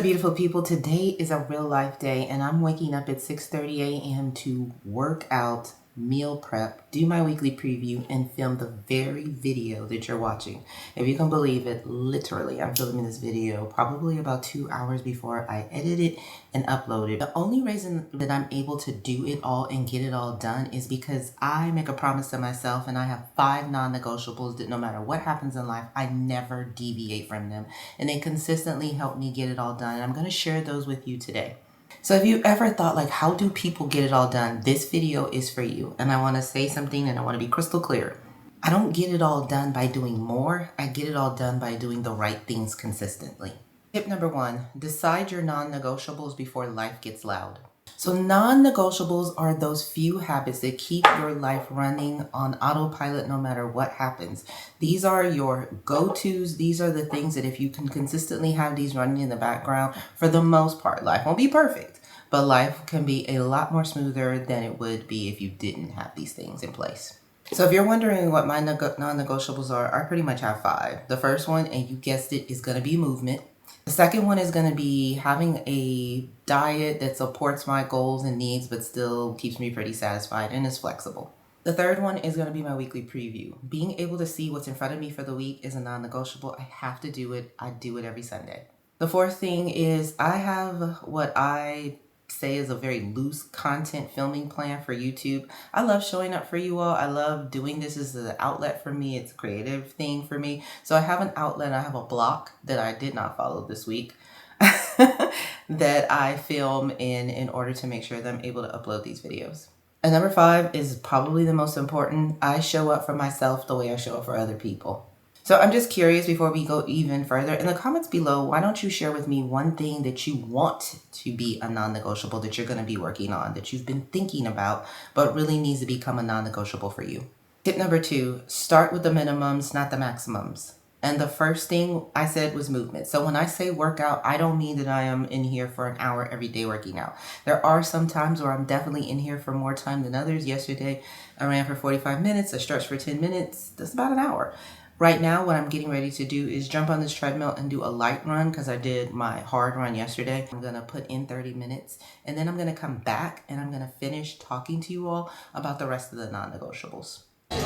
beautiful people? Today is a real life day and I'm waking up at 6:30 a.m. to work out, meal prep, do my weekly preview, and film the very video that you're watching. If you can believe it, literally, I'm filming this video probably about 2 hours before I edit it and upload it. The only reason that I'm able to do it all and get it all done is because I make a promise to myself and I have 5 non-negotiables that no matter what happens in life, I never deviate from them. And they consistently help me get it all done. And I'm going to share those with you today. So if you ever thought like, how do people get it all done? This video is for you. And I want to say something and I want to be crystal clear. I don't get it all done by doing more. I get it all done by doing the right things consistently. Tip number 1, decide your non-negotiables before life gets loud. So non-negotiables are those few habits that keep your life running on autopilot no matter what happens. These are your go-tos. These are the things that if you can consistently have these running in the background, for the most part, life won't be perfect, but life can be a lot more smoother than it would be if you didn't have these things in place. So if you're wondering what my non-negotiables are, I pretty much have 5. The first one, and you guessed it, is going to be movement. The second one is going to be having a diet that supports my goals and needs, but still keeps me pretty satisfied and is flexible. The third one is going to be my weekly preview. Being able to see what's in front of me for the week is a non-negotiable. I have to do it. I do it every Sunday. The fourth thing is I have what I say is a very loose content filming plan for YouTube. I love showing up for you all. I love doing this as an outlet for me. It's a creative thing for me. So I have an outlet. I have a block that I did not follow this week that I film in order to make sure that I'm able to upload these videos. And number 5 is probably the most important. I show up for myself the way I show up for other people. So I'm just curious, before we go even further, in the comments below, why don't you share with me one thing that you want to be a non-negotiable that you're going to be working on, that you've been thinking about, but really needs to become a non-negotiable for you. Tip number 2, start with the minimums, not the maximums. And the first thing I said was movement. So when I say workout, I don't mean that I am in here for an hour every day working out. There are some times where I'm definitely in here for more time than others. Yesterday, I ran for 45 minutes, I stretched for 10 minutes. That's about an hour. Right now, what I'm getting ready to do is jump on this treadmill and do a light run because I did my hard run yesterday. I'm going to put in 30 minutes and then I'm going to come back and I'm going to finish talking to you all about the rest of the non-negotiables. The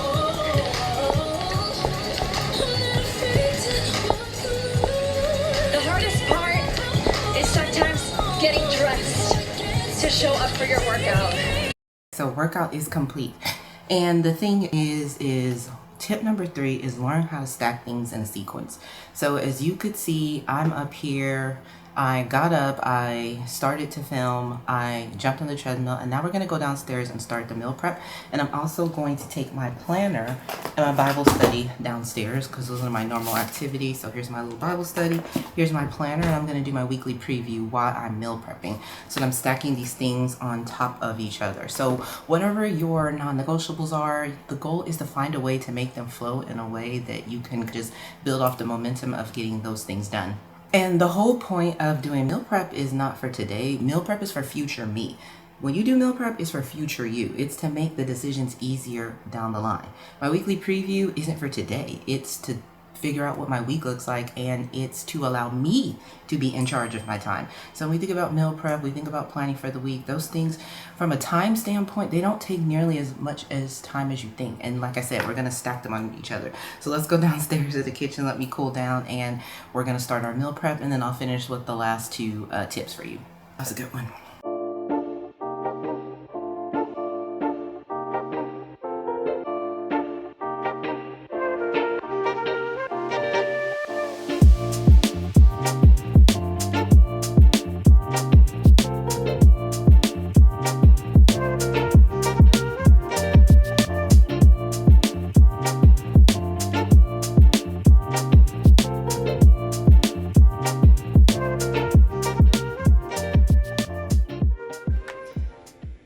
hardest part is sometimes getting dressed to show up for your workout. So workout is complete. And the thing is tip number 3 is learn how to stack things in a sequence. So as you could see, I'm up here. I got up, I started to film, I jumped on the treadmill, and now we're going to go downstairs and start the meal prep. And I'm also going to take my planner and my Bible study downstairs because those are my normal activities. So here's my little Bible study, here's my planner, and I'm going to do my weekly preview while I'm meal prepping. So I'm stacking these things on top of each other. So whatever your non-negotiables are, the goal is to find a way to make them flow in a way that you can just build off the momentum of getting those things done. And the whole point of doing meal prep is not for today. Meal prep is for future me. When you do meal prep, it's for future you. It's to make the decisions easier down the line. My weekly preview isn't for today. It's to figure out what my week looks like, and it's to allow me to be in charge of my time. So when we think about meal prep, we think about planning for the week. Those things, from a time standpoint, they don't take nearly as much as time as you think. And like I said, we're gonna stack them on each other. So let's go downstairs to the kitchen, let me cool down, and we're gonna start our meal prep, and then I'll finish with the last 2 tips for you. That's a good one.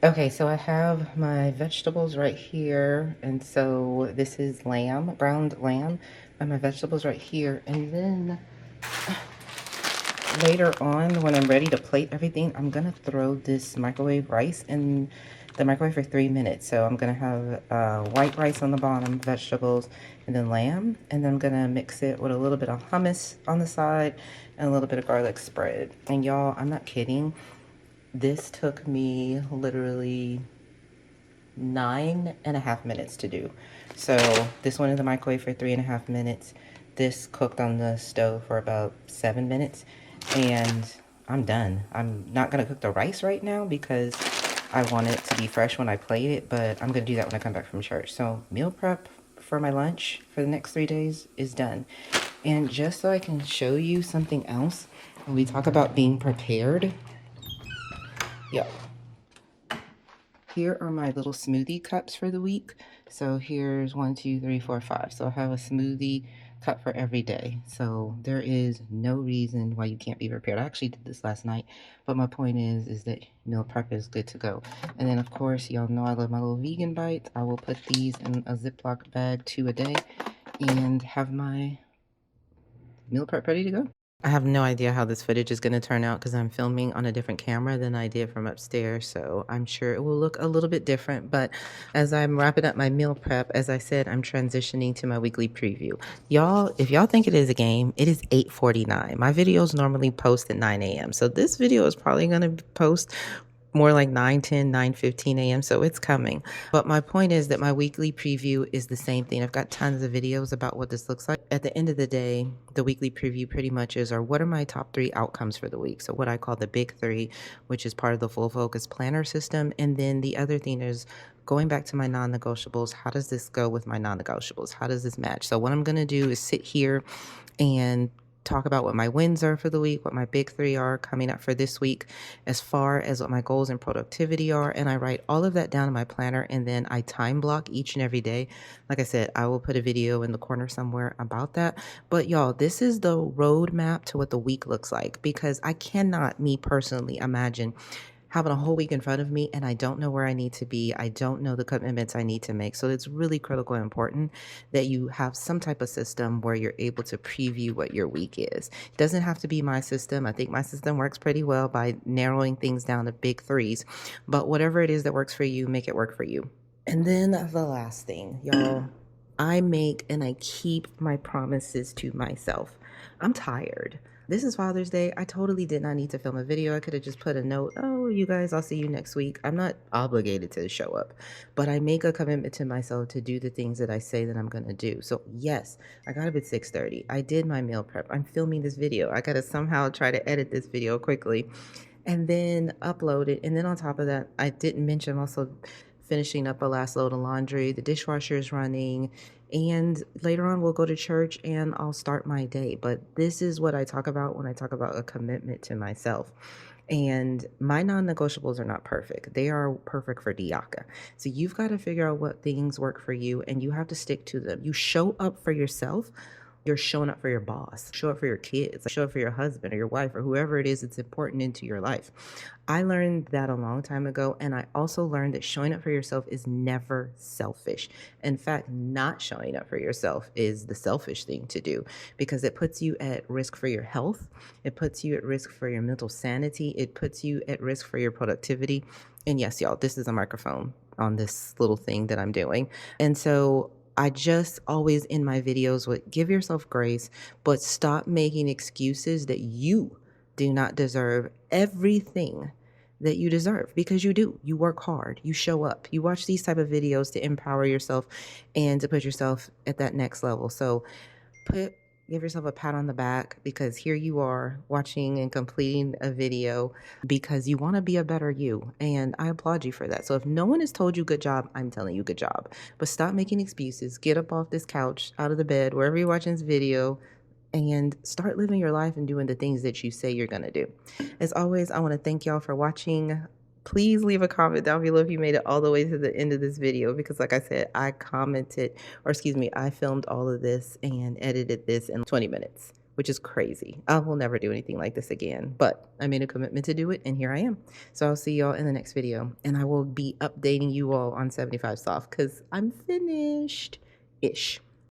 Okay, so I have my vegetables right here, and so this is lamb, browned lamb, and my vegetables right here. And then later on, when I'm ready to plate everything, I'm gonna throw this microwave rice in the microwave for 3 minutes. So I'm gonna have white rice on the bottom, vegetables, and then lamb. And then I'm gonna mix it with a little bit of hummus on the side and a little bit of garlic spread. And y'all, I'm not kidding. This took me literally 9.5 minutes to do. So this went in the microwave for 3.5 minutes. This cooked on the stove for about 7 minutes, and I'm done. I'm not gonna cook the rice right now because I want it to be fresh when I plate it, but I'm gonna do that when I come back from church. So meal prep for my lunch for the next 3 days is done. And just so I can show you something else, when we talk about being prepared, yeah, here are my little smoothie cups for the week. So here's 1, 2, 3, 4, 5. So I have a smoothie cup for every day. So there is no reason why you can't be prepared. I actually did this last night, but my point is that meal prep is good to go. And then of course, y'all know I love my little vegan bites. I will put these in a Ziploc bag 2 a day and have my meal prep ready to go. I have no idea how this footage is going to turn out because I'm filming on a different camera than I did from upstairs, so I'm sure it will look a little bit different. But as I'm wrapping up my meal prep, as I said, I'm transitioning to my weekly preview. Y'all, if y'all think it is a game, it is 8:49. My videos normally post at 9 a.m., so this video is probably going to post more like 9:10, 9:15 a.m. So it's coming. But my point is that my weekly preview is the same thing. I've got tons of videos about what this looks like. At the end of the day, the weekly preview pretty much is, or what are my top 3 outcomes for the week? So what I call the big 3, which is part of the full focus planner system. And then the other thing is going back to my non-negotiables. How does this go with my non-negotiables? How does this match? So what I'm going to do is sit here and talk about what my wins are for the week, what my big 3 are coming up for this week, as far as what my goals and productivity are. And I write all of that down in my planner, and then I time block each and every day. Like I said, I will put a video in the corner somewhere about that. But y'all, this is the roadmap to what the week looks like, because I cannot, me personally, imagine having a whole week in front of me and I don't know where I need to be. I don't know the commitments I need to make. So it's really critical and important that you have some type of system where you're able to preview what your week is. It doesn't have to be my system. I think my system works pretty well by narrowing things down to big 3s. But whatever it is that works for you, make it work for you. And then the last thing, y'all, I make and I keep my promises to myself. I'm tired. This is Father's Day. I totally did not need to film a video. I could have just put a note, oh, you guys, I'll see you next week. I'm not obligated to show up, but I make a commitment to myself to do the things that I say that I'm going to do. So yes, I got up at 6:30. I did my meal prep. I'm filming this video. I got to somehow try to edit this video quickly and then upload it. And then on top of that, I didn't mention I'm also finishing up a last load of laundry. The dishwasher is running. And later on, we'll go to church and I'll start my day. But this is what I talk about when I talk about a commitment to myself. And my non-negotiables are not perfect. They are perfect for Diaka. So you've got to figure out what things work for you and you have to stick to them. You show up for yourself. You're showing up for your boss, show up for your kids, show up for your husband or your wife or whoever it is that's important into your life. I learned that a long time ago, and I also learned that showing up for yourself is never selfish. In fact, not showing up for yourself is the selfish thing to do because it puts you at risk for your health. It puts you at risk for your mental sanity. It puts you at risk for your productivity. And yes, y'all, this is a microphone on this little thing that I'm doing. And so I just always in my videos would give yourself grace, but stop making excuses that you do not deserve everything that you deserve, because you do. You work hard, you show up, you watch these type of videos to empower yourself and to put yourself at that next level. So give yourself a pat on the back because here you are watching and completing a video because you want to be a better you. And I applaud you for that. So if no one has told you good job, I'm telling you good job. But stop making excuses. Get up off this couch, out of the bed, wherever you're watching this video, and start living your life and doing the things that you say you're going to do. As always, I want to thank y'all for watching. Please leave a comment down below if you made it all the way to the end of this video, because like I said, I filmed all of this and edited this in 20 minutes, which is crazy. I will never do anything like this again, but I made a commitment to do it and here I am. So I'll see y'all in the next video and I will be updating you all on 75 Soft because I'm finished-ish.